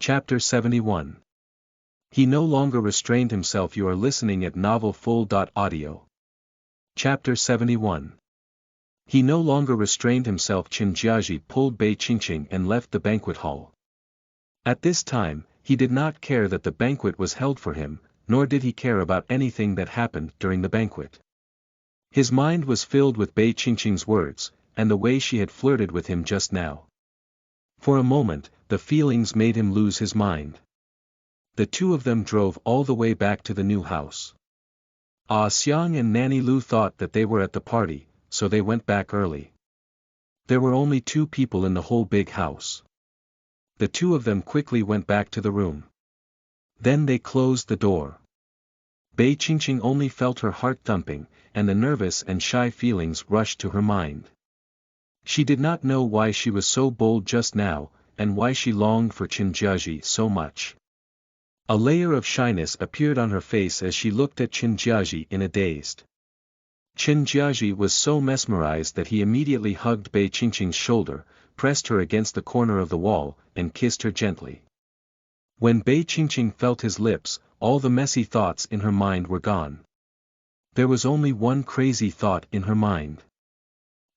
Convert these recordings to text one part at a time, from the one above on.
Chapter 71. He no longer restrained himself. You are listening at Novel Full. Audio. Chapter 71. He no longer restrained himself. Chen Jiaji pulled Bei Qingqing and left the banquet hall. At this time, he did not care that the banquet was held for him, nor did he care about anything that happened during the banquet. His mind was filled with Bei Qingqing's words, and the way she had flirted with him just now. For a moment, the feelings made him lose his mind. The two of them drove all the way back to the new house. Ah Xiang and Nanny Lu thought that they were at the party, so they went back early. There were only two people in the whole big house. The two of them quickly went back to the room. Then they closed the door. Bei Qingqing only felt her heart thumping, and the nervous and shy feelings rushed to her mind. She did not know why she was so bold just now, and why she longed for Chen Jiaji so much. A layer of shyness appeared on her face as she looked at Chen Jiaji in a dazed. Chen Jiaji was so mesmerized that he immediately hugged Bei Qingqing's shoulder, pressed her against the corner of the wall, and kissed her gently. When Bei Qingqing felt his lips, all the messy thoughts in her mind were gone. There was only one crazy thought in her mind.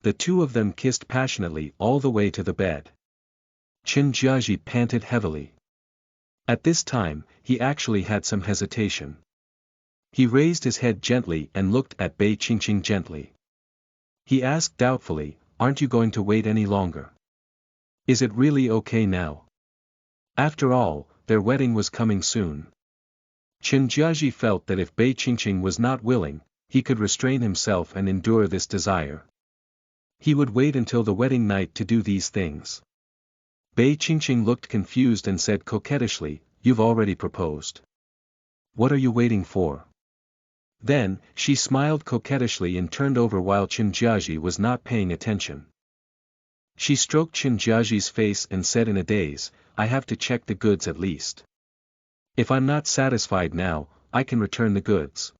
The two of them kissed passionately all the way to the bed. Chen Jiaji panted heavily. At this time, he actually had some hesitation. He raised his head gently and looked at Bei Qingqing gently. He asked doubtfully, "Aren't you going to wait any longer? Is it really okay now?" After all, their wedding was coming soon. Chen Jiaji felt that if Bei Qingqing was not willing, he could restrain himself and endure this desire. He would wait until the wedding night to do these things. Bei Qingqing looked confused and said coquettishly, "You've already proposed. What are you waiting for?" Then, she smiled coquettishly and turned over while Chen Jiaji was not paying attention. She stroked Chen Jiaji's face and said in a daze, "I have to check the goods at least. If I'm not satisfied now, I can return the goods."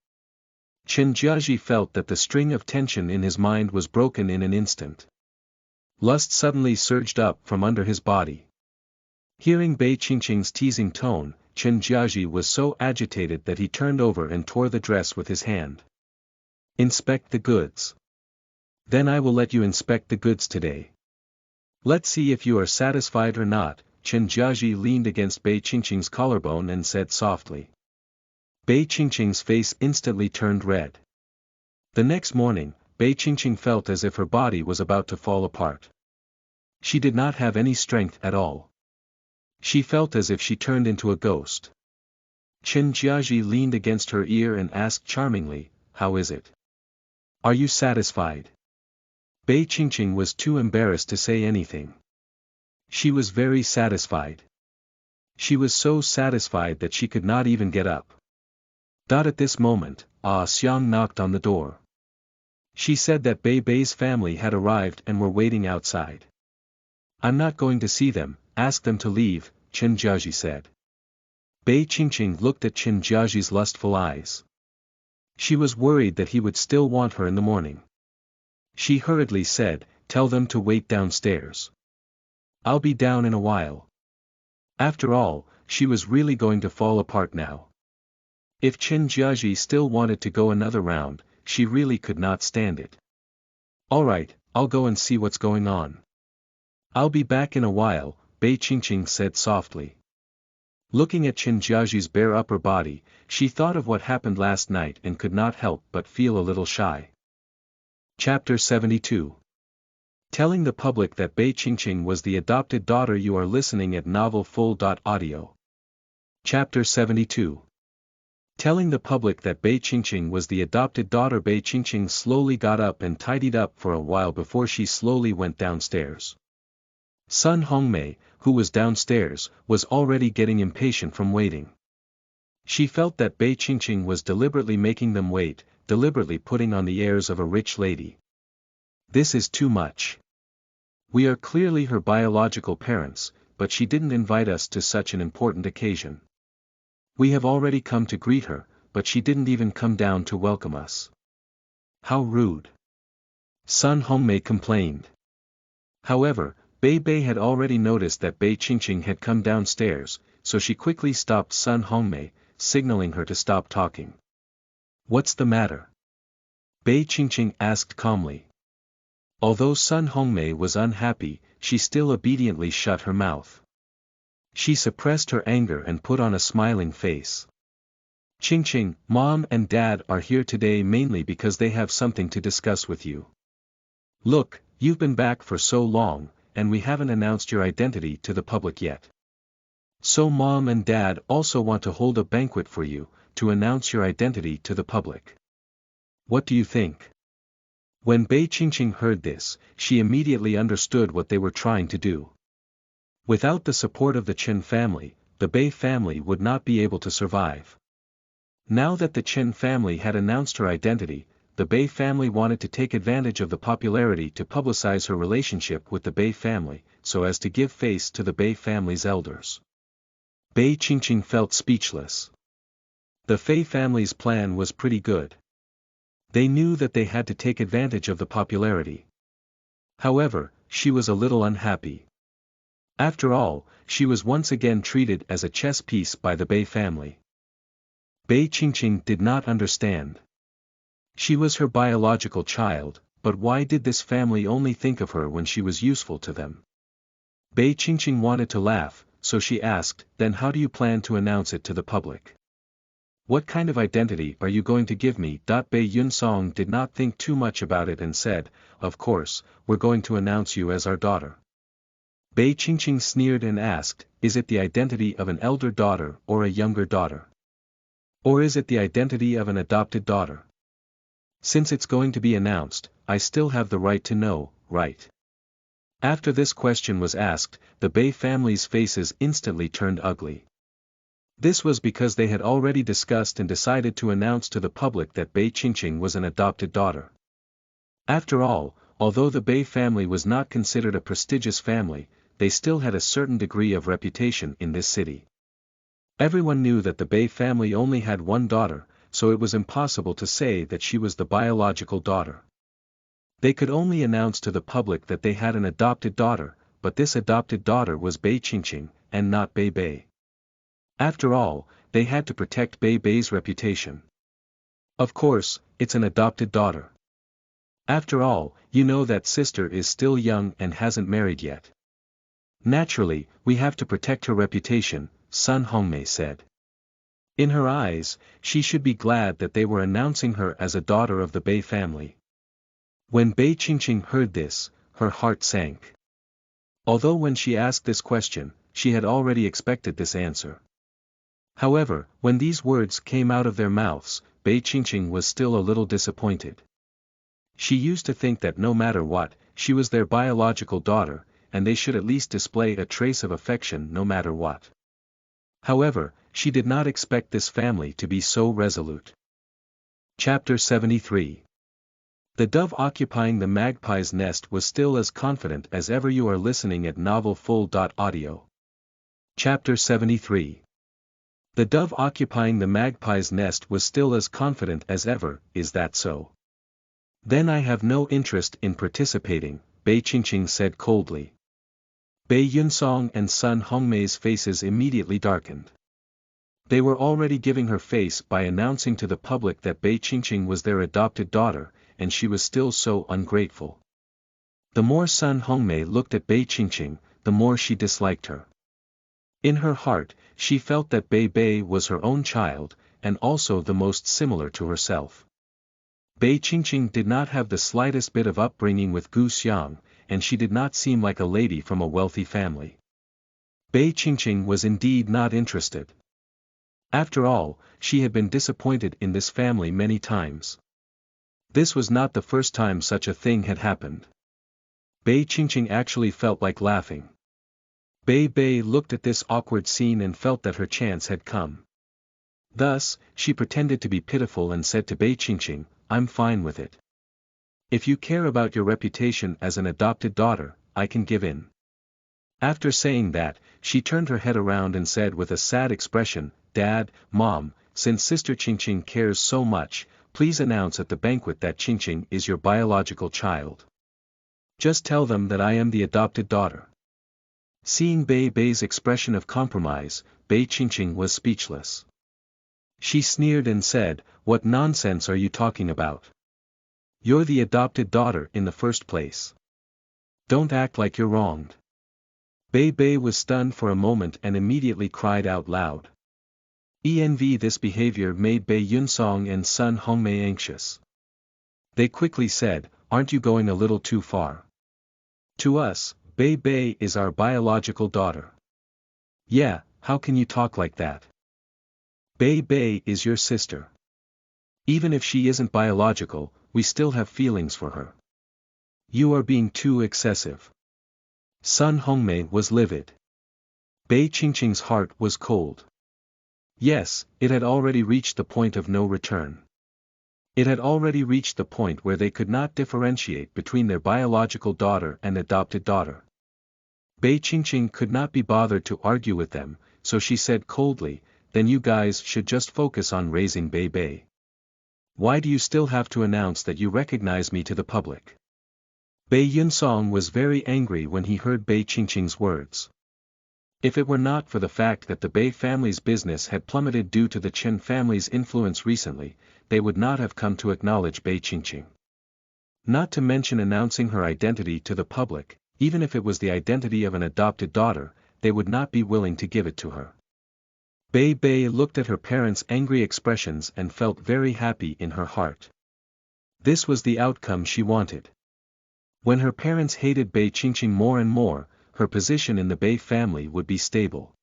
Chen Jiaji felt that the string of tension in his mind was broken in an instant. Lust suddenly surged up from under his body. Hearing Bei Qingqing's teasing tone, Chen Jiaji was so agitated that he turned over and tore the dress with his hand. "Inspect the goods. Then I will let you inspect the goods today. Let's see if you are satisfied or not." Chen Jiaji leaned against Bei Qingqing's collarbone and said softly. Bei Qingqing's face instantly turned red. The next morning, Bei Qingqing felt as if her body was about to fall apart. She did not have any strength at all. She felt as if she turned into a ghost. Chen Jiaji leaned against her ear and asked charmingly, "How is it? Are you satisfied?" Bei Qingqing was too embarrassed to say anything. She was very satisfied. She was so satisfied that she could not even get up. At this moment, Ah Xiang knocked on the door. She said that Bei Bei's family had arrived and were waiting outside. "I'm not going to see them, ask them to leave," Chen Jiaji said. Bei Qingqing looked at Chen Jiaji's lustful eyes. She was worried that he would still want her in the morning. She hurriedly said, "Tell them to wait downstairs. I'll be down in a while." After all, she was really going to fall apart now. If Chen Jiaji still wanted to go another round, she really could not stand it. "All right, I'll go and see what's going on. I'll be back in a while," Bei Qingqing said softly. Looking at Chen Jiaji's bare upper body, she thought of what happened last night and could not help but feel a little shy. Chapter 72. Telling the public that Bei Qingqing was the adopted daughter. You are listening at Novel Full. Audio. Chapter 72. Telling the public that Bei Qingqing was the adopted daughter. Bei Qingqing slowly got up and tidied up for a while before she slowly went downstairs. Sun Hongmei, who was downstairs, was already getting impatient from waiting. She felt that Bei Qingqing was deliberately making them wait, deliberately putting on the airs of a rich lady. This is too much. We are clearly her biological parents, but she didn't invite us to such an important occasion. We have already come to greet her, but she didn't even come down to welcome us. How rude. Sun Hongmei complained. However, Bei Bei had already noticed that Bei Qingqing had come downstairs, so she quickly stopped Sun Hongmei, signaling her to stop talking. "What's the matter?" Bei Qingqing asked calmly. Although Sun Hongmei was unhappy, she still obediently shut her mouth. She suppressed her anger and put on a smiling face. "Qingqing, Mom and Dad are here today mainly because they have something to discuss with you. Look, you've been back for so long, and we haven't announced your identity to the public yet. So Mom and Dad also want to hold a banquet for you, to announce your identity to the public. What do you think?" When Bei Qingqing heard this, she immediately understood what they were trying to do. Without the support of the Chen family, the Bei family would not be able to survive. Now that the Chen family had announced her identity, the Bei family wanted to take advantage of the popularity to publicize her relationship with the Bei family, so as to give face to the Bei family's elders. Bei Qingqing felt speechless. The Fei family's plan was pretty good. They knew that they had to take advantage of the popularity. However, she was a little unhappy. After all, she was once again treated as a chess piece by the Bei family. Bei Qingqing did not understand. She was her biological child, but why did this family only think of her when she was useful to them? Bei Qingqing wanted to laugh, so she asked, "Then how do you plan to announce it to the public? What kind of identity are you going to give me?" Bei Yunsong did not think too much about it and said, "Of course, we're going to announce you as our daughter." Bei Qingqing sneered and asked, "Is it the identity of an elder daughter or a younger daughter? Or is it the identity of an adopted daughter? Since it's going to be announced, I still have the right to know, right?" After this question was asked, the Bei family's faces instantly turned ugly. This was because they had already discussed and decided to announce to the public that Bei Qingqing was an adopted daughter. After all, although the Bei family was not considered a prestigious family, they still had a certain degree of reputation in this city. Everyone knew that the Bei family only had one daughter, so it was impossible to say that she was the biological daughter. They could only announce to the public that they had an adopted daughter, but this adopted daughter was Bei Qingqing, and not Bei Bei. After all, they had to protect Bei Bei's reputation. Of course, it's an adopted daughter. After all, you know that sister is still young and hasn't married yet. Naturally, we have to protect her reputation, Sun Hongmei said. In her eyes, she should be glad that they were announcing her as a daughter of the Bei family. When Bei Qingqing heard this, her heart sank. Although when she asked this question, she had already expected this answer. However, when these words came out of their mouths, Bei Qingqing was still a little disappointed. She used to think that no matter what, she was their biological daughter, and they should at least display a trace of affection no matter what. However, she did not expect this family to be so resolute. Chapter 73. The dove occupying the magpie's nest was still as confident as ever. You are listening at novelfull.audio. Chapter 73. The dove occupying the magpie's nest was still as confident as ever. Is that so? Then I have no interest in participating, Bei Qingqing said coldly. Bei Yunsong and Sun Hongmei's faces immediately darkened. They were already giving her face by announcing to the public that Bei Qingqing was their adopted daughter, and she was still so ungrateful. The more Sun Hongmei looked at Bei Qingqing, the more she disliked her. In her heart, she felt that Bei Bei was her own child, and also the most similar to herself. Bei Qingqing did not have the slightest bit of upbringing with Gu Xiang, and she did not seem like a lady from a wealthy family. Bei Qingqing was indeed not interested. After all, she had been disappointed in this family many times. This was not the first time such a thing had happened. Bei Qingqing actually felt like laughing. Bei Bei looked at this awkward scene and felt that her chance had come. Thus, she pretended to be pitiful and said to Bei Qingqing, "I'm fine with it. If you care about your reputation as an adopted daughter, I can give in." After saying that, she turned her head around and said with a sad expression, "Dad, Mom, since Sister Qingqing cares so much, please announce at the banquet that Qingqing is your biological child." Just tell them that I am the adopted daughter. Seeing Bei Bei's expression of compromise, Bei Qingqing was speechless. She sneered and said, "What nonsense are you talking about? You're the adopted daughter in the first place. Don't act like you're wronged." Bei Bei was stunned for a moment and immediately cried out loud. This behavior made Bei Yunsong and Sun Hongmei anxious. They quickly said, "Aren't you going a little too far? To us, Bei Bei is our biological daughter." "Yeah, how can you talk like that? Bei Bei is your sister. Even if she isn't biological, we still have feelings for her. You are being too excessive." Sun Hongmei was livid. Bei Qingqing's heart was cold. Yes, it had already reached the point of no return. It had already reached the point where they could not differentiate between their biological daughter and adopted daughter. Bei Qingqing could not be bothered to argue with them, so she said coldly, "Then you guys should just focus on raising Bei Bei. Why do you still have to announce that you recognize me to the public?" Bei Yunsong was very angry when he heard Bei Qingqing's words. If it were not for the fact that the Bei family's business had plummeted due to the Chen family's influence recently, they would not have come to acknowledge Bei Qingqing. Not to mention announcing her identity to the public, even if it was the identity of an adopted daughter, they would not be willing to give it to her. Bei Bei looked at her parents' angry expressions and felt very happy in her heart. This was the outcome she wanted. When her parents hated Bei Qingqing more and more, her position in the Bei family would be stable.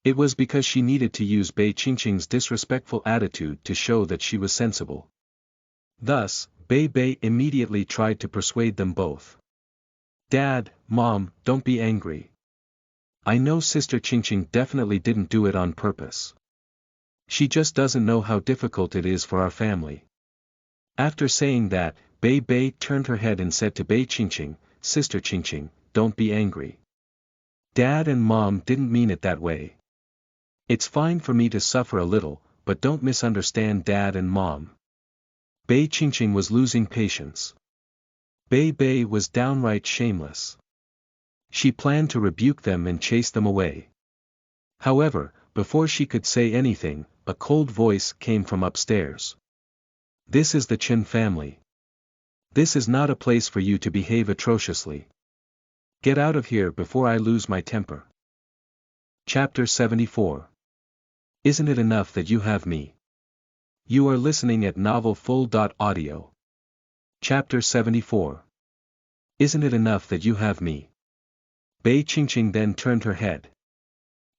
It was because she needed to use Bei Qingqing's disrespectful attitude to show that she was sensible. Thus, Bei Bei immediately tried to persuade them both. "Dad, Mom, don't be angry. I know Sister Qingqing definitely didn't do it on purpose. She just doesn't know how difficult it is for our family." After saying that, Bei Bei turned her head and said to Bei Qingqing, "Sister Qingqing, don't be angry. Dad and Mom didn't mean it that way. It's fine for me to suffer a little, but don't misunderstand Dad and Mom." Bei Qingqing was losing patience. Bei Bei was downright shameless. She planned to rebuke them and chase them away. However, before she could say anything, a cold voice came from upstairs. "This is the Chen family. This is not a place for you to behave atrociously. Get out of here before I lose my temper." Chapter 74. Isn't it enough that you have me? You are listening at novelfull.audio. Chapter 74. Isn't it enough that you have me? Bei Qingqing then turned her head.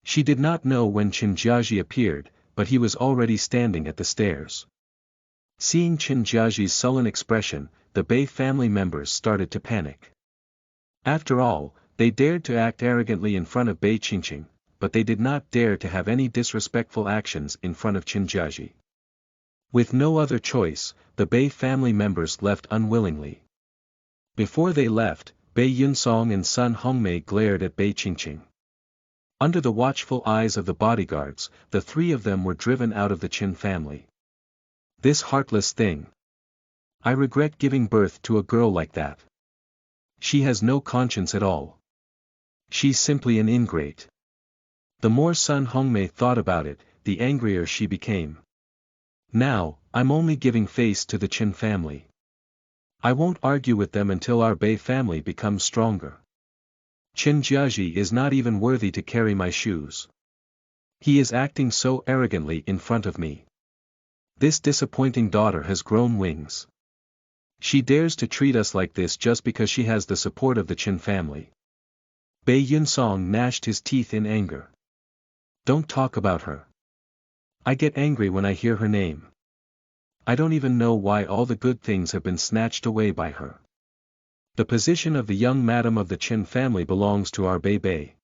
She did not know when Chen Jiaji appeared, but he was already standing at the stairs. Seeing Chen Jiaji's sullen expression, the Bei family members started to panic. After all, they dared to act arrogantly in front of Bei Qingqing, but they did not dare to have any disrespectful actions in front of Chen Jiaji. With no other choice, the Bei family members left unwillingly. Before they left, Bei Yunsong and Sun Hongmei glared at Bei Qingqing. Under the watchful eyes of the bodyguards, the three of them were driven out of the Chen family. This heartless thing. I regret giving birth to a girl like that. She has no conscience at all. She's simply an ingrate. The more Sun Hongmei thought about it, the angrier she became. Now, I'm only giving face to the Chen family. I won't argue with them until our Bei family becomes stronger. Chen Jiaji is not even worthy to carry my shoes. He is acting so arrogantly in front of me. This disappointing daughter has grown wings. She dares to treat us like this just because she has the support of the Chen family." Bei Yunsong gnashed his teeth in anger. "Don't talk about her. I get angry when I hear her name. I don't even know why all the good things have been snatched away by her. The position of the young madam of the Chen family belongs to our Bei Bei.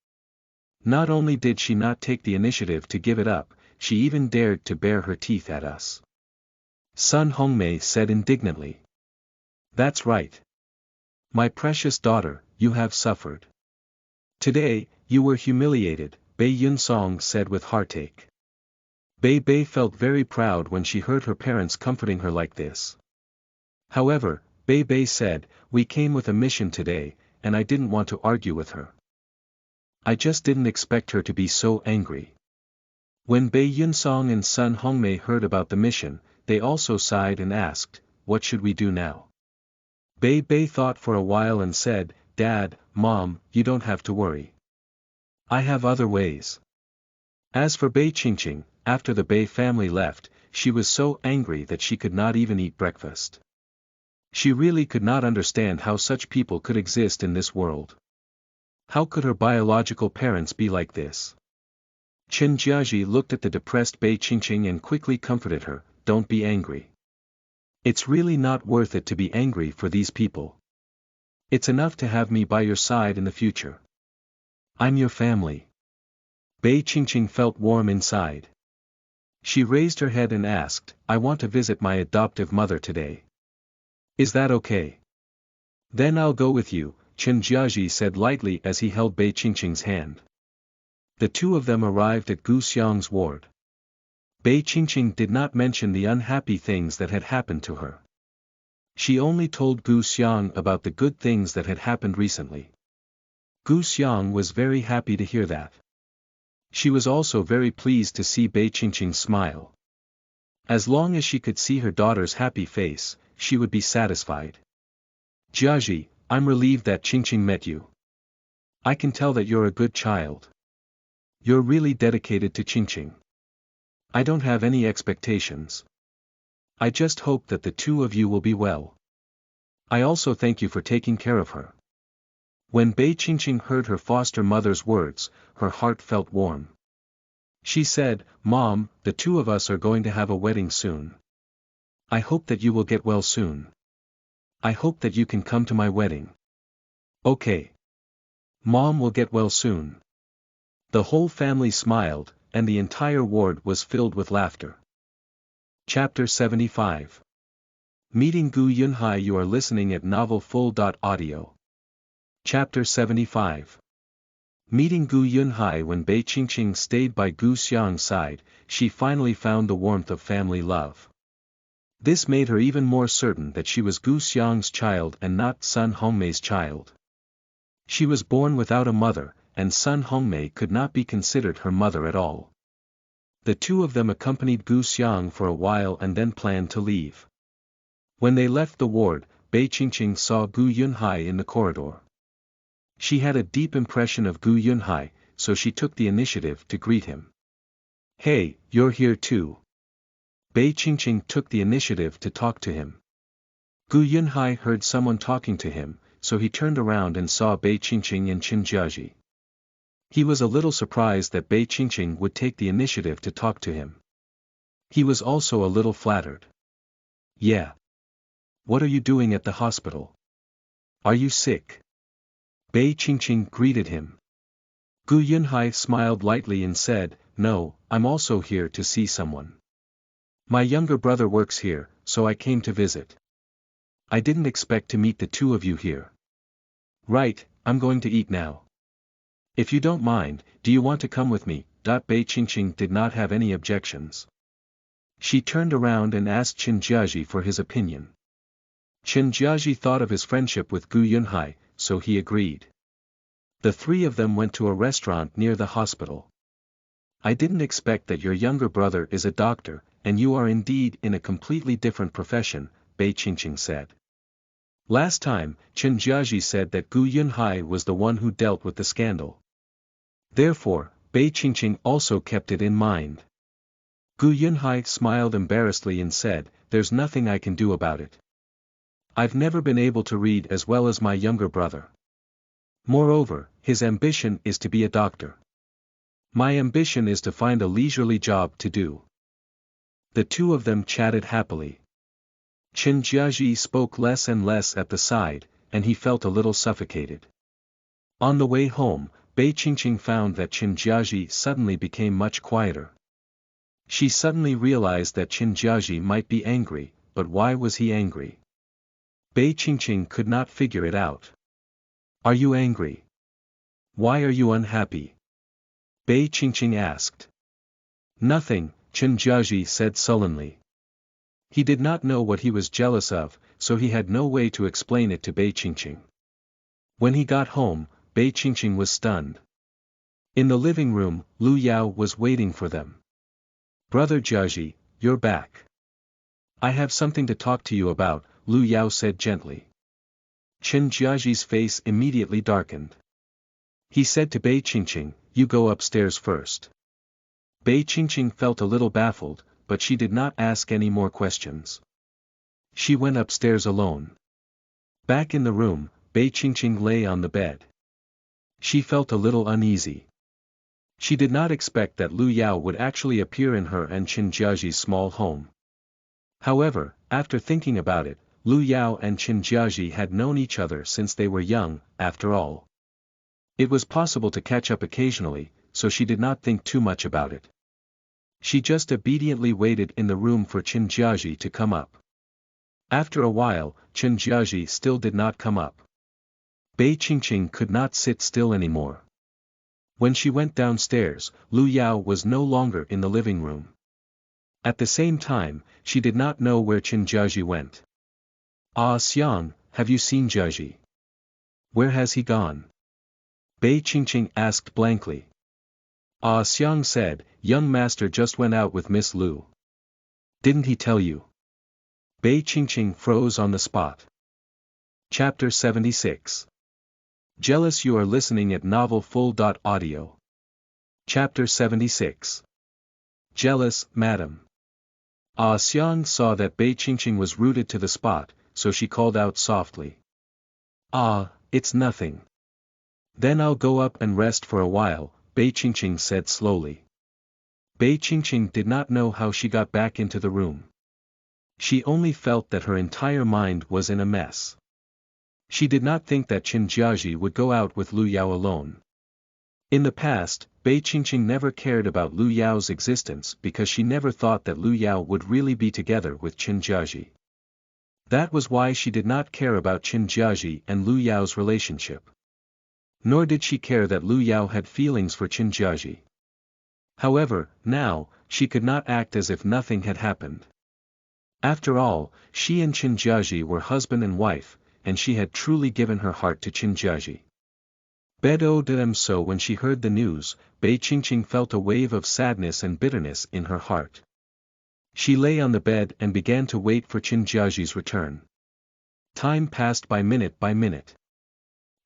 Not only did she not take the initiative to give it up, she even dared to bare her teeth at us." Sun Hongmei said indignantly. "That's right. My precious daughter, you have suffered. Today, you were humiliated," Bei Yunsong said with heartache. Bei Bei felt very proud when she heard her parents comforting her like this. However, Bei Bei said, "We came with a mission today, and I didn't want to argue with her. I just didn't expect her to be so angry." When Bei Yunsong and Sun Hongmei heard about the mission, they also sighed and asked, "What should we do now?" Bei Bei thought for a while and said, "Dad, Mom, you don't have to worry. I have other ways." As for Bei Qingqing, after the Bei family left, she was so angry that she could not even eat breakfast. She really could not understand how such people could exist in this world. How could her biological parents be like this? Chen Jiaji looked at the depressed Bei Qingqing and quickly comforted her, "Don't be angry. It's really not worth it to be angry for these people. It's enough to have me by your side in the future. I'm your family." Bei Qingqing felt warm inside. She raised her head and asked, "I want to visit my adoptive mother today. Is that okay?" "Then I'll go with you," Chen Jiaji said lightly as he held Bei Qingqing's hand. The two of them arrived at Gu Xiang's ward. Bei Qingqing did not mention the unhappy things that had happened to her. She only told Gu Xiang about the good things that had happened recently. Gu Xiang was very happy to hear that. She was also very pleased to see Bei Qingqing smile. As long as she could see her daughter's happy face, she would be satisfied. "Jiaji, I'm relieved that Qingqing met you. I can tell that you're a good child. You're really dedicated to Qingqing. I don't have any expectations. I just hope that the two of you will be well. I also thank you for taking care of her." When Bei Qingqing heard her foster mother's words, her heart felt warm. She said, "Mom, the two of us are going to have a wedding soon. I hope that you will get well soon. I hope that you can come to my wedding." "Okay. Mom will get well soon." The whole family smiled, and the entire ward was filled with laughter. Chapter 75. Meeting Gu Yunhai. You are listening at novelfull.audio. Chapter 75. Meeting Gu Yunhai. When Bei Qingqing stayed by Gu Xiang's side, she finally found the warmth of family love. This made her even more certain that she was Gu Xiang's child and not Sun Hongmei's child. She was born without a mother, and Sun Hongmei could not be considered her mother at all. The two of them accompanied Gu Xiang for a while and then planned to leave. When they left the ward, Bei Qingqing saw Gu Yunhai in the corridor. She had a deep impression of Gu Yunhai, so she took the initiative to greet him. "Hey, you're here too." Bei Qingqing took the initiative to talk to him. Gu Yunhai heard someone talking to him, so he turned around and saw Bei Qingqing and Chen Jiaji. He was a little surprised that Bei Qingqing would take the initiative to talk to him. He was also a little flattered. "Yeah. What are you doing at the hospital? Are you sick?" Bei Qingqing greeted him. Gu Yunhai smiled lightly and said, "No, I'm also here to see someone. My younger brother works here, so I came to visit. I didn't expect to meet the two of you here." "Right, I'm going to eat now. If you don't mind, do you want to come with me?" Bei Qingqing did not have any objections. She turned around and asked Chen Jiaji for his opinion. Chen Jiaji thought of his friendship with Gu Yunhai, so he agreed. The three of them went to a restaurant near the hospital. "I didn't expect that your younger brother is a doctor, and you are indeed in a completely different profession," Bei Qingqing said. Last time, Chen Jiaji said that Gu Yunhai was the one who dealt with the scandal. Therefore, Bei Qingqing also kept it in mind. Gu Yunhai smiled embarrassedly and said, "There's nothing I can do about it. I've never been able to read as well as my younger brother. Moreover, his ambition is to be a doctor. My ambition is to find a leisurely job to do." The two of them chatted happily. Chen Jiaji spoke less and less at the side, and he felt a little suffocated. On the way home, Bei Qingqing found that Chen Jiaji suddenly became much quieter. She suddenly realized that Chen Jiaji might be angry, but why was he angry? Bei Qingqing could not figure it out. "Are you angry? Why are you unhappy?" Bei Qingqing asked. "Nothing," Chen Jiaji said sullenly. He did not know what he was jealous of, so he had no way to explain it to Bei Qingqing. When he got home, Bei Qingqing was stunned. In the living room, Lu Yao was waiting for them. "Brother Jiaji, you're back. I have something to talk to you about," Lu Yao said gently. Chen Jiaji's face immediately darkened. He said to Bei Qingqing, "You go upstairs first." Bei Qingqing felt a little baffled, but she did not ask any more questions. She went upstairs alone. Back in the room, Bei Qingqing lay on the bed. She felt a little uneasy. She did not expect that Lu Yao would actually appear in her and Chen Jiaji's small home. However, after thinking about it, Lu Yao and Chen Jiaji had known each other since they were young, after all. It was possible to catch up occasionally, so she did not think too much about it. She just obediently waited in the room for Chen Jiaji to come up. After a while, Chen Jiaji still did not come up. Bei Qingqing could not sit still anymore. When she went downstairs, Lu Yao was no longer in the living room. At the same time, she did not know where Chen Jiaji went. "Ah Xiang, have you seen Jiaji? Where has he gone?" Bei Qingqing asked blankly. Ah Xiang said, "Young master just went out with Miss Lu. Didn't he tell you?" Bei Qingqing froze on the spot. Chapter 76. Jealous. You are listening at novelfull.audio. Chapter 76. Jealous, madam. Ah Xiang saw that Bei Qingqing was rooted to the spot, so she called out softly. "Ah, it's nothing. Then I'll go up and rest for a while," Bei Qingqing said slowly. Bei Qingqing did not know how she got back into the room. She only felt that her entire mind was in a mess. She did not think that Chen Jiaji would go out with Lu Yao alone. In the past, Bei Qingqing never cared about Lu Yao's existence because she never thought that Lu Yao would really be together with Chen Jiaji. That was why she did not care about Chen Jiaji and Lu Yao's relationship. Nor did she care that Lu Yao had feelings for Chen Jiaji. However, now, she could not act as if nothing had happened. After all, she and Chen Jiaji were husband and wife, and she had truly given her heart to Chen Jiaji. So when she heard the news, Bei Qingqing felt a wave of sadness and bitterness in her heart. She lay on the bed and began to wait for Chen Jiaji's return. Time passed by minute by minute.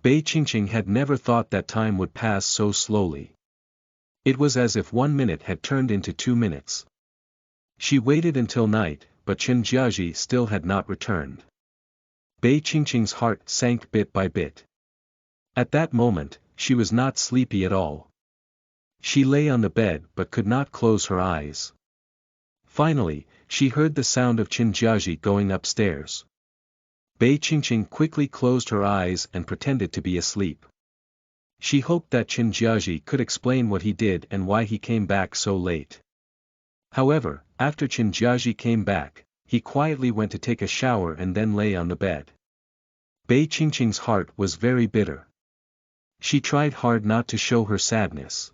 Bei Qingqing had never thought that time would pass so slowly. It was as if 1 minute had turned into 2 minutes. She waited until night, but Chen Jiaji still had not returned. Bei Qingqing's heart sank bit by bit. At that moment, she was not sleepy at all. She lay on the bed but could not close her eyes. Finally, she heard the sound of Chen Jiaji going upstairs. Bei Qingqing quickly closed her eyes and pretended to be asleep. She hoped that Chen Jiaji could explain what he did and why he came back so late. However, after Chen Jiaji came back, he quietly went to take a shower and then lay on the bed. Bei Qingqing's heart was very bitter. She tried hard not to show her sadness.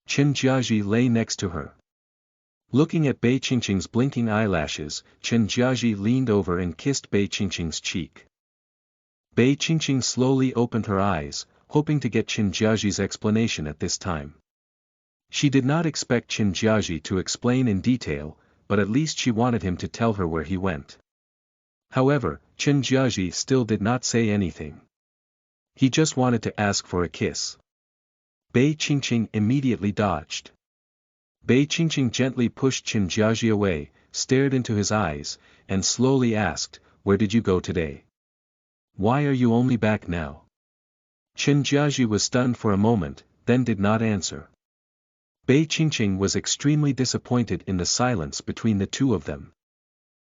Chen Jiaji lay next to her. Looking at Bei Qingqing's blinking eyelashes, Chen Jiaji leaned over and kissed Bei Qingqing's cheek. Bei Qingqing slowly opened her eyes, hoping to get Chen Jiaji's explanation at this time. She did not expect Chen Jiaji to explain in detail, but at least she wanted him to tell her where he went. However, Chen Jiaji still did not say anything. He just wanted to ask for a kiss. Bei Qingqing immediately dodged. Bei Qingqing gently pushed Chen Jiaji away, stared into his eyes, and slowly asked, "Where did you go today? Why are you only back now?" Chen Jiaji was stunned for a moment, then did not answer. Bei Qingqing was extremely disappointed in the silence between the two of them.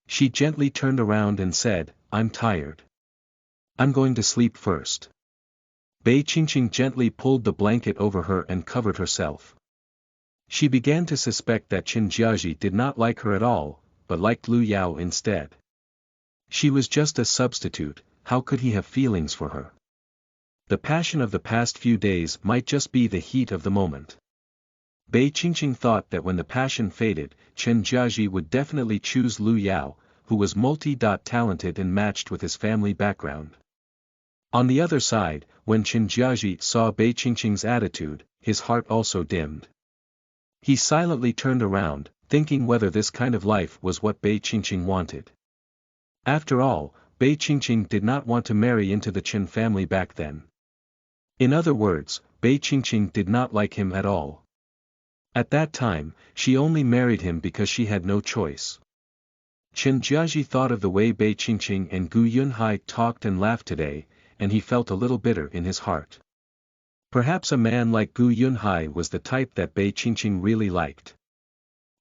She gently turned around and said, "I'm tired. I'm going to sleep first." Bei Qingqing gently pulled the blanket over her and covered herself. She began to suspect that Chen Jiaji did not like her at all, but liked Lu Yao instead. She was just a substitute, how could he have feelings for her? The passion of the past few days might just be the heat of the moment. Bei Qingqing thought that when the passion faded, Chen Jiaji would definitely choose Lu Yao, who was multi-talented and matched with his family background. On the other side, when Chen Jiaji saw Bei Qingqing's attitude, his heart also dimmed. He silently turned around, thinking whether this kind of life was what Bei Qingqing wanted. After all, Bei Qingqing did not want to marry into the Chen family back then. In other words, Bei Qingqing did not like him at all. At that time, she only married him because she had no choice. Chen Jiaji thought of the way Bei Qingqing and Gu Yunhai talked and laughed today, and he felt a little bitter in his heart. Perhaps a man like Gu Yunhai was the type that Bei Qingqing really liked.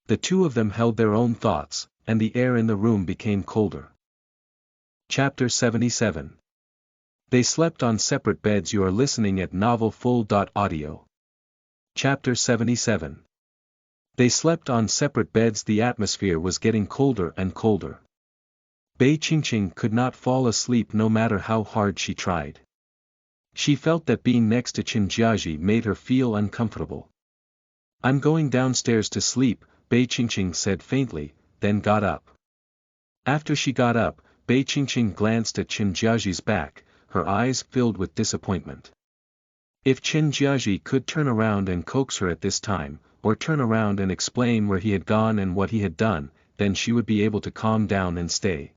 The two of them held their own thoughts, and the air in the room became colder. Chapter 77. They slept on separate beds. You are listening at novelfull.audio. Chapter 77. They slept on separate beds. The atmosphere was getting colder and colder. Bei Qingqing could not fall asleep no matter how hard she tried. She felt that being next to Chen Jiaji made her feel uncomfortable. "I'm going downstairs to sleep," Bei Qingqing said faintly, then got up. After she got up, Bei Qingqing glanced at Chen Jiaji's back, her eyes filled with disappointment. If Chen Jiaji could turn around and coax her at this time, or turn around and explain where he had gone and what he had done, then she would be able to calm down and stay.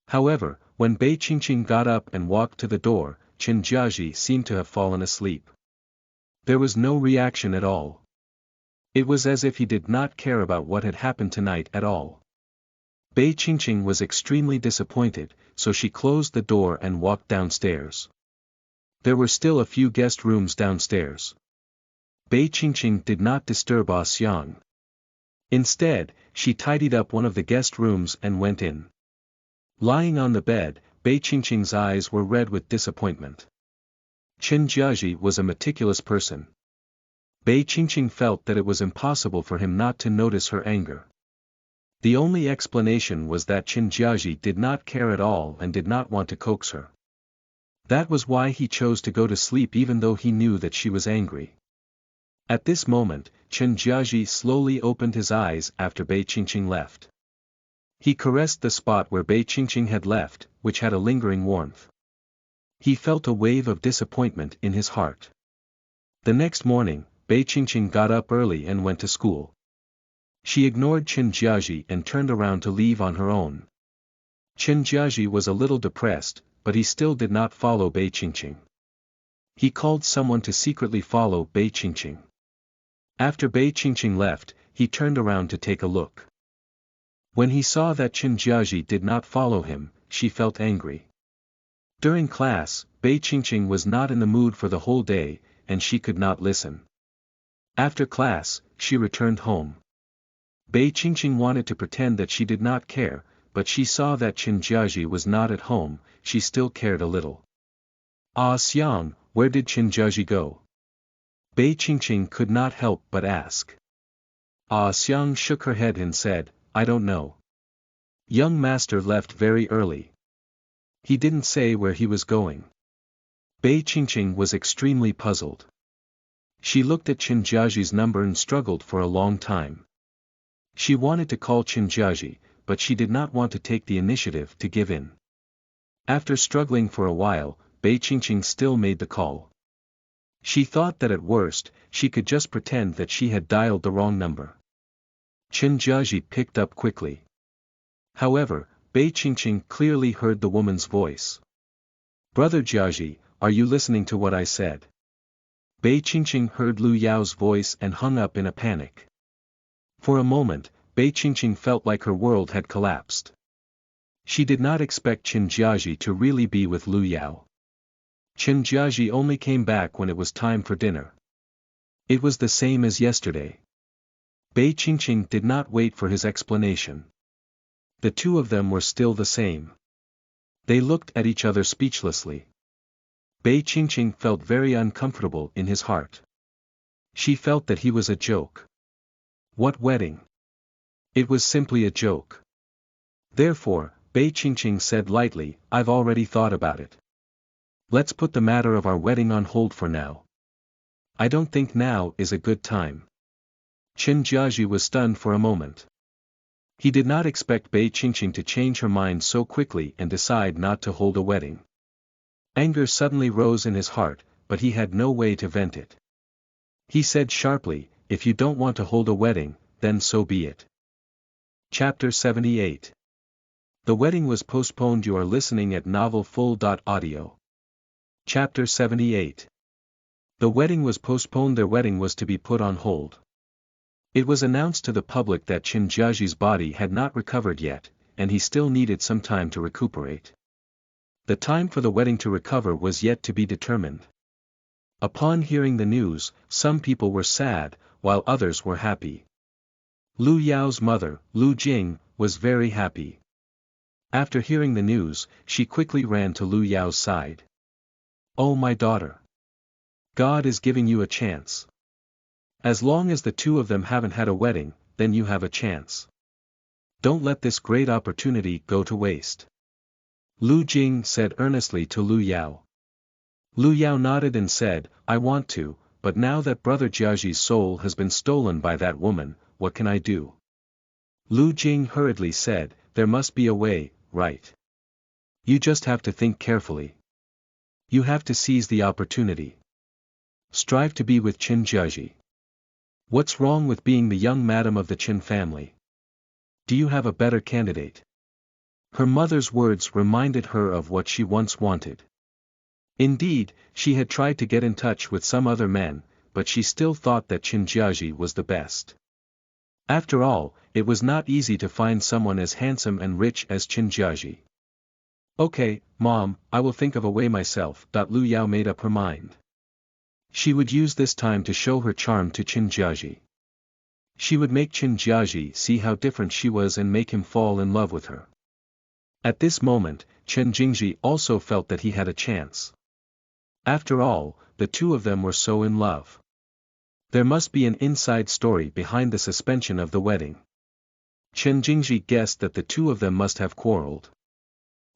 However, when Bei Qingqing got up and walked to the door, Chen Jiaji seemed to have fallen asleep. There was no reaction at all. It was as if he did not care about what had happened tonight at all. Bei Qingqing was extremely disappointed, so she closed the door and walked downstairs. There were still a few guest rooms downstairs. Bei Qingqing did not disturb Ah Xiang. Instead, she tidied up one of the guest rooms and went in. Lying on the bed, Bei Qingqing's eyes were red with disappointment. Chen Jiaji was a meticulous person. Bei Qingqing felt that it was impossible for him not to notice her anger. The only explanation was that Chen Jiaji did not care at all and did not want to coax her. That was why he chose to go to sleep even though he knew that she was angry. At this moment, Chen Jiaji slowly opened his eyes after Bei Qingqing left. He caressed the spot where Bei Qingqing had left, which had a lingering warmth. He felt a wave of disappointment in his heart. The next morning, Bei Qingqing got up early and went to school. She ignored Chen Jiaji and turned around to leave on her own. Chen Jiaji was a little depressed, but he still did not follow Bei Qingqing. He called someone to secretly follow Bei Qingqing. After Bei Qingqing left, he turned around to take a look. When he saw that Chen Jiaji did not follow him, she felt angry. During class, Bei Qingqing was not in the mood for the whole day, and she could not listen. After class, she returned home. Bei Qingqing wanted to pretend that she did not care, but she saw that Chen Jiaji was not at home, she still cared a little. "Ah Xiang, where did Chen Jiaji go?" Bei Qingqing could not help but ask. Ah Xiang shook her head and said, "I don't know. Young master left very early. He didn't say where he was going." Bei Qingqing was extremely puzzled. She looked at Chen Jiaji's number and struggled for a long time. She wanted to call Chen Jiaji, but she did not want to take the initiative to give in. After struggling for a while, Bei Qingqing still made the call. She thought that at worst, she could just pretend that she had dialed the wrong number. Chen Jiaji picked up quickly. However, Bei Qingqing clearly heard the woman's voice. "Brother Jiaji, are you listening to what I said?" Bei Qingqing heard Lu Yao's voice and hung up in a panic. For a moment, Bei Qingqing felt like her world had collapsed. She did not expect Chen Jiaji to really be with Lu Yao. Chen Jiaji only came back when it was time for dinner. It was the same as yesterday. Bei Qingqing did not wait for his explanation. The two of them were still the same. They looked at each other speechlessly. Bei Qingqing felt very uncomfortable in his heart. She felt that he was a joke. What wedding? It was simply a joke. Therefore, Bei Qingqing said lightly, "I've already thought about it. Let's put the matter of our wedding on hold for now. I don't think now is a good time." Chen Jiaji was stunned for a moment. He did not expect Bei Qingqing to change her mind so quickly and decide not to hold a wedding. Anger suddenly rose in his heart, but he had no way to vent it. He said sharply, "If you don't want to hold a wedding, then so be it." Chapter 78. The wedding was postponed. You are listening at novelfull.audio. Chapter 78. The wedding was postponed. Their wedding was to be put on hold. It was announced to the public that Chen Jiaji's body had not recovered yet, and he still needed some time to recuperate. The time for the wedding to recover was yet to be determined. Upon hearing the news, some people were sad, while others were happy. Lu Yao's mother, Lu Jing, was very happy. After hearing the news, she quickly ran to Lu Yao's side. "Oh my daughter! God is giving you a chance. As long as the two of them haven't had a wedding, then you have a chance. Don't let this great opportunity go to waste." Lu Jing said earnestly to Lu Yao. Lu Yao nodded and said, "I want to, but now that brother Jiaji's soul has been stolen by that woman, what can I do?" Lu Jing hurriedly said, "There must be a way, right? You just have to think carefully. You have to seize the opportunity. Strive to be with Chen Jiaji. What's wrong with being the young madam of the Chen family? Do you have a better candidate?" Her mother's words reminded her of what she once wanted. Indeed, she had tried to get in touch with some other men, but she still thought that Chen Jiaji was the best. After all, it was not easy to find someone as handsome and rich as Chen Jiaji. "Okay, Mom, I will think of a way myself." Lu Yao made up her mind. She would use this time to show her charm to Chen Jiaji. She would make Chen Jiaji see how different she was and make him fall in love with her. At this moment, Chen Jingji also felt that he had a chance. After all, the two of them were so in love. There must be an inside story behind the suspension of the wedding. Chen Jingji guessed that the two of them must have quarreled.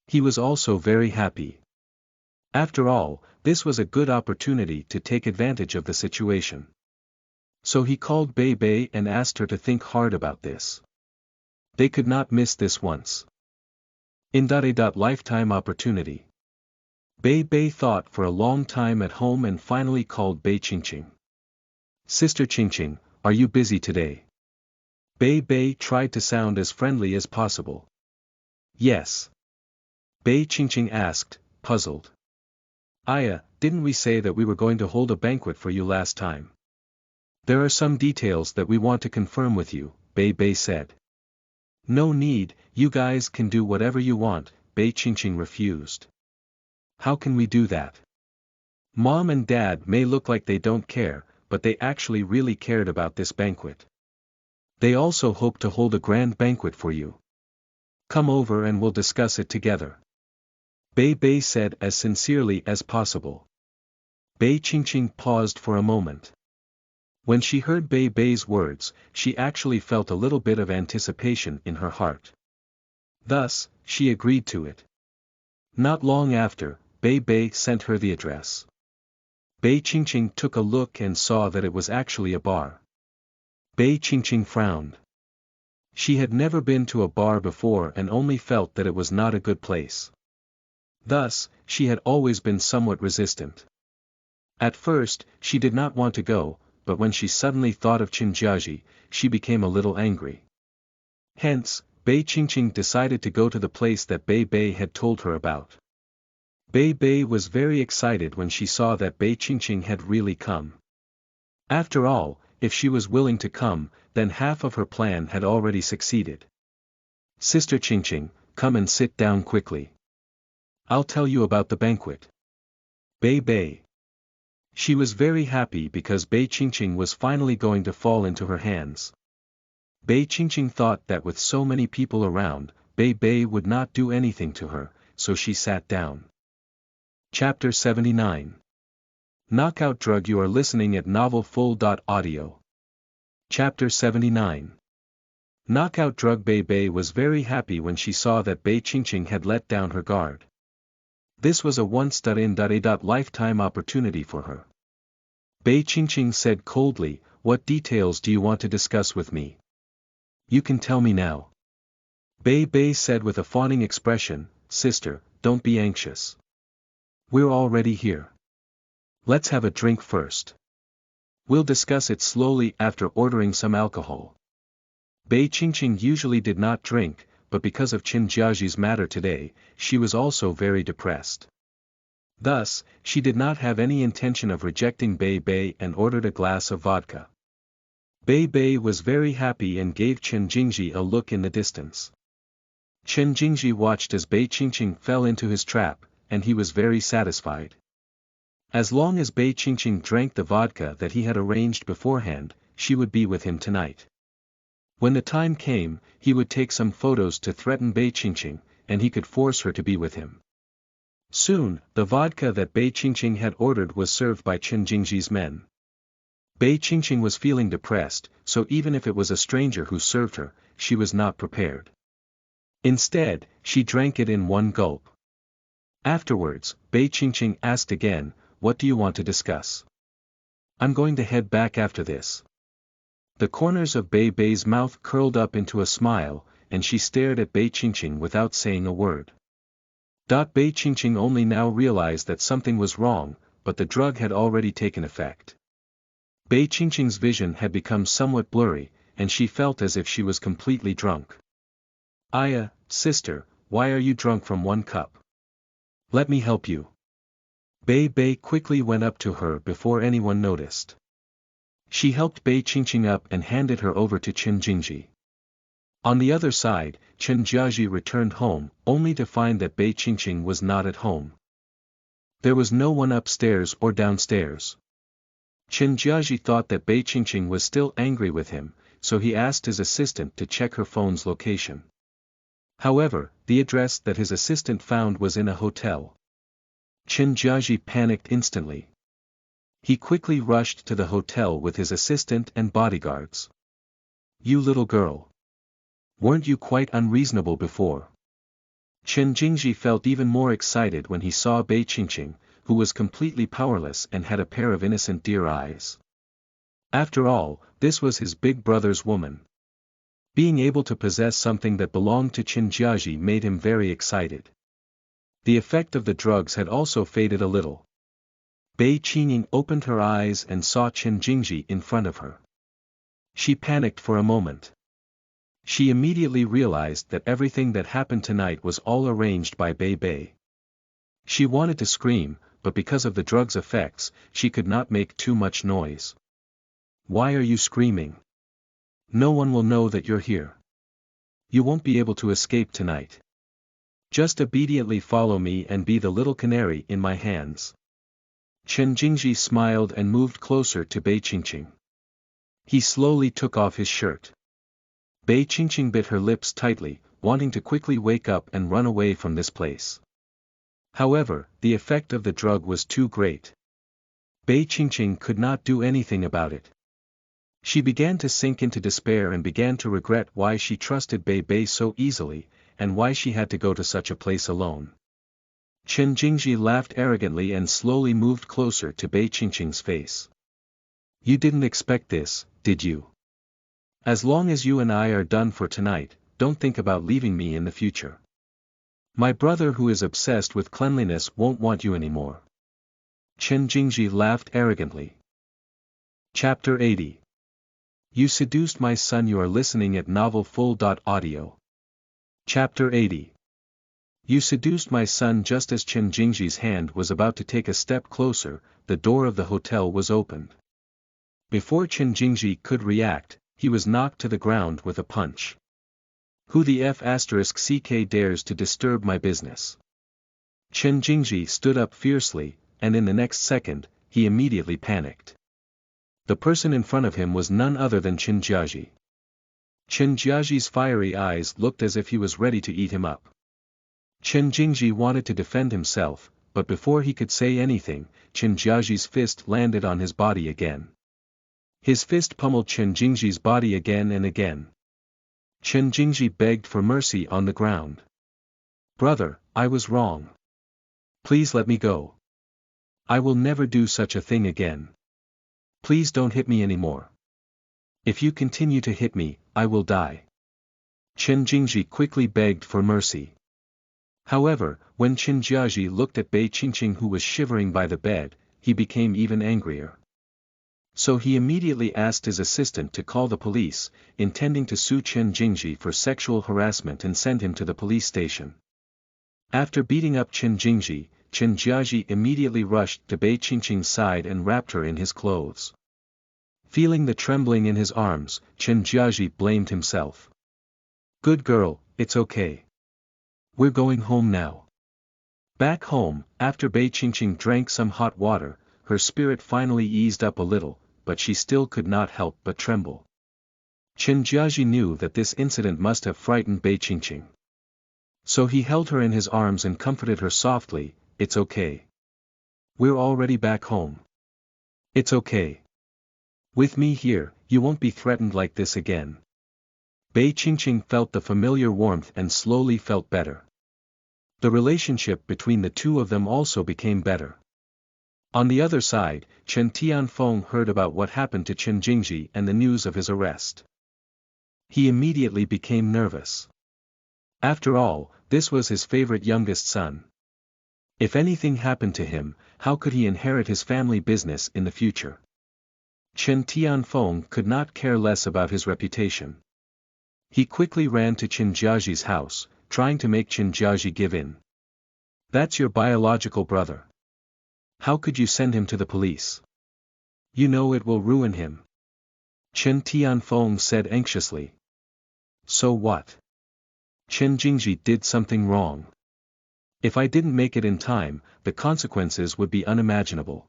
He was also very happy. After all, this was a good opportunity to take advantage of the situation. So he called Bei Bei and asked her to think hard about this. They could not miss this once. In a lifetime opportunity. Bei Bei thought for a long time at home and finally called Bei Qingqing. "Sister Qingqing, are you busy today?" Bei Bei tried to sound as friendly as possible. "Yes." Bei Qingqing asked, puzzled. "Aya, didn't we say that we were going to hold a banquet for you last time? There are some details that we want to confirm with you," Bei Bei said. "No need, you guys can do whatever you want," Bei Qingqing refused. "How can we do that? Mom and Dad may look like they don't care, but they actually really cared about this banquet. They also hope to hold a grand banquet for you. Come over and we'll discuss it together," Bei Bei said as sincerely as possible. Bei Qingqing paused for a moment. When she heard Bei Bei's words, she actually felt a little bit of anticipation in her heart. Thus, she agreed to it. Not long after, Bei Bei sent her the address. Bei Qingqing took a look and saw that it was actually a bar. Bei Qingqing frowned. She had never been to a bar before and only felt that it was not a good place. Thus, she had always been somewhat resistant. At first, she did not want to go, but when she suddenly thought of Chen Jiaji, she became a little angry. Hence, Bei Qingqing decided to go to the place that Bei Bei had told her about. Bei Bei was very excited when she saw that Bei Qingqing had really come. After all, if she was willing to come, then half of her plan had already succeeded. "Sister Qingqing, come and sit down quickly. I'll tell you about the banquet." Bei Bei. She was very happy because Bei Qingqing was finally going to fall into her hands. Bei Qingqing thought that with so many people around, Bei Bei would not do anything to her, so she sat down. Chapter 79. Knockout Drug. You are listening at novelfull.audio. Chapter 79. Knockout Drug. Bei Bei was very happy when she saw that Bei Qingqing had let down her guard. This was a once-in-a-lifetime opportunity for her. Bei Qingqing said coldly, what details do you want to discuss with me? You can tell me now. Bei Bei said with a fawning expression, Sister, don't be anxious. We're already here. Let's have a drink first. We'll discuss it slowly after ordering some alcohol. Bei Qingqing usually did not drink, but because of Qin Jiaji's matter today, she was also very depressed. Thus, she did not have any intention of rejecting Bei Bei and ordered a glass of vodka. Bei Bei was very happy and gave Chen Jingji a look in the distance. Chen Jingji watched as Bei Qingqing fell into his trap, and he was very satisfied. As long as Bei Qingqing drank the vodka that he had arranged beforehand, she would be with him tonight. When the time came, he would take some photos to threaten Bei Qingqing, and he could force her to be with him. Soon, the vodka that Bei Qingqing had ordered was served by Chen Jingji's men. Bei Qingqing was feeling depressed, so even if it was a stranger who served her, she was not prepared. Instead, she drank it in one gulp. Afterwards, Bei Qingqing asked again, what do you want to discuss? I'm going to head back after this. The corners of Bei Bei's mouth curled up into a smile, and she stared at Bei Qingqing without saying a word. Bei Qingqing only now realized that something was wrong, but the drug had already taken effect. Bei Qingqing's vision had become somewhat blurry, and she felt as if she was completely drunk. Aya, sister, why are you drunk from one cup? Let me help you. Bei Bei quickly went up to her before anyone noticed. She helped Bei Qingqing up and handed her over to Chen Jingji. On the other side, Chen Jiaji returned home, only to find that Bei Qingqing was not at home. There was no one upstairs or downstairs. Chen Jiaji thought that Bei Qingqing was still angry with him, so he asked his assistant to check her phone's location. However, the address that his assistant found was in a hotel. Chen Jiaji panicked instantly. He quickly rushed to the hotel with his assistant and bodyguards. You little girl. Weren't you quite unreasonable before? Chen Jingji felt even more excited when he saw Bei Qingqing, who was completely powerless and had a pair of innocent deer eyes. After all, this was his big brother's woman. Being able to possess something that belonged to Chen Jiaji made him very excited. The effect of the drugs had also faded a little. Bei Qingqing opened her eyes and saw Chen Jingji in front of her. She panicked for a moment. She immediately realized that everything that happened tonight was all arranged by Bei Bei. She wanted to scream, but because of the drug's effects, she could not make too much noise. Why are you screaming? No one will know that you're here. You won't be able to escape tonight. Just obediently follow me and be the little canary in my hands. Chen Jingji smiled and moved closer to Bei Qingqing. He slowly took off his shirt. Bei Qingqing bit her lips tightly, wanting to quickly wake up and run away from this place. However, the effect of the drug was too great. Bei Qingqing could not do anything about it. She began to sink into despair and began to regret why she trusted Bei Bei so easily, and why she had to go to such a place alone. Chen Jingji laughed arrogantly and slowly moved closer to Bei Qingqing's face. You didn't expect this, did you? As long as you and I are done for tonight, don't think about leaving me in the future. My brother who is obsessed with cleanliness won't want you anymore. Chen Jingji laughed arrogantly. Chapter 80. You seduced my son. You are listening at novelfull.audio. Chapter 80. You seduced my son. Just as Chen Jingji's hand was about to take a step closer, the door of the hotel was opened. Before Chen Jingji could react, he was knocked to the ground with a punch. Who the F***ck dares to disturb my business? Chen Jingji stood up fiercely, and in the next second, he immediately panicked. The person in front of him was none other than Chen Jiaji. Chen Jiaji's fiery eyes looked as if he was ready to eat him up. Chen Jingji wanted to defend himself, but before he could say anything, Chen Jiaji's fist landed on his body again. His fist pummeled Chen Jingji's body again and again. Chen Jingji begged for mercy on the ground. Brother, I was wrong. Please let me go. I will never do such a thing again. Please don't hit me anymore. If you continue to hit me, I will die. Chen Jingji quickly begged for mercy. However, when Chen Jiaji looked at Bei Qingqing who was shivering by the bed, he became even angrier. So he immediately asked his assistant to call the police, intending to sue Chen Jingji for sexual harassment and send him to the police station. After beating up Chen Jingji, Chen Jiaji immediately rushed to Bei Qingqing's side and wrapped her in his clothes. Feeling the trembling in his arms, Chen Jiaji blamed himself. Good girl, it's okay. We're going home now. Back home, after Bei Qingqing drank some hot water, her spirit finally eased up a little, but she still could not help but tremble. Chen Jiaji knew that this incident must have frightened Bei Qingqing. So he held her in his arms and comforted her softly, "It's okay. We're already back home. It's okay. With me here, you won't be threatened like this again." Bei Qingqing felt the familiar warmth and slowly felt better. The relationship between the two of them also became better. On the other side, Chen Tianfeng heard about what happened to Chen Jingji and the news of his arrest. He immediately became nervous. After all, this was his favorite youngest son. If anything happened to him, how could he inherit his family business in the future? Chen Tianfeng could not care less about his reputation. He quickly ran to Chen Jiaji's house, trying to make Chen Jiaji give in. "That's your biological brother. How could you send him to the police? You know it will ruin him." Chen Tianfeng said anxiously. "So what? Chen Jingji did something wrong. If I didn't make it in time, the consequences would be unimaginable.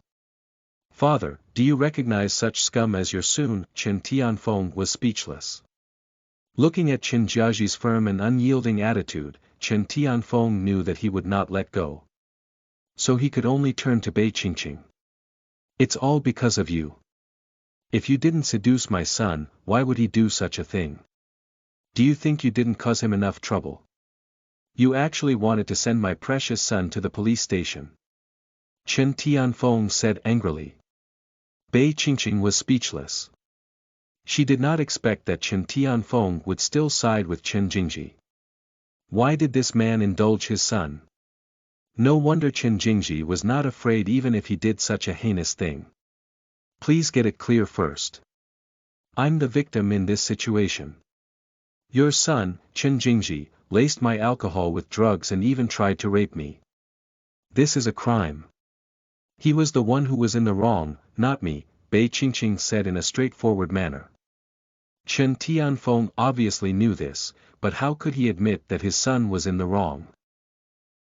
Father, do you recognize such scum as your son?" Chen Tianfeng was speechless. Looking at Chen Jiaji's firm and unyielding attitude, Chen Tianfeng knew that he would not let go. So he could only turn to Bei Qingqing. "It's all because of you. If you didn't seduce my son, why would he do such a thing? Do you think you didn't cause him enough trouble? You actually wanted to send my precious son to the police station." Chen Tianfeng said angrily. Bei Qingqing was speechless. She did not expect that Chen Tianfeng would still side with Chen Jingji. Why did this man indulge his son? No wonder Chen Jingji was not afraid even if he did such a heinous thing. Please get it clear first. I'm the victim in this situation. Your son, Chen Jingji, laced my alcohol with drugs and even tried to rape me. This is a crime. He was the one who was in the wrong, not me, Bei Qingqing said in a straightforward manner. Chen Tianfeng obviously knew this, but how could he admit that his son was in the wrong?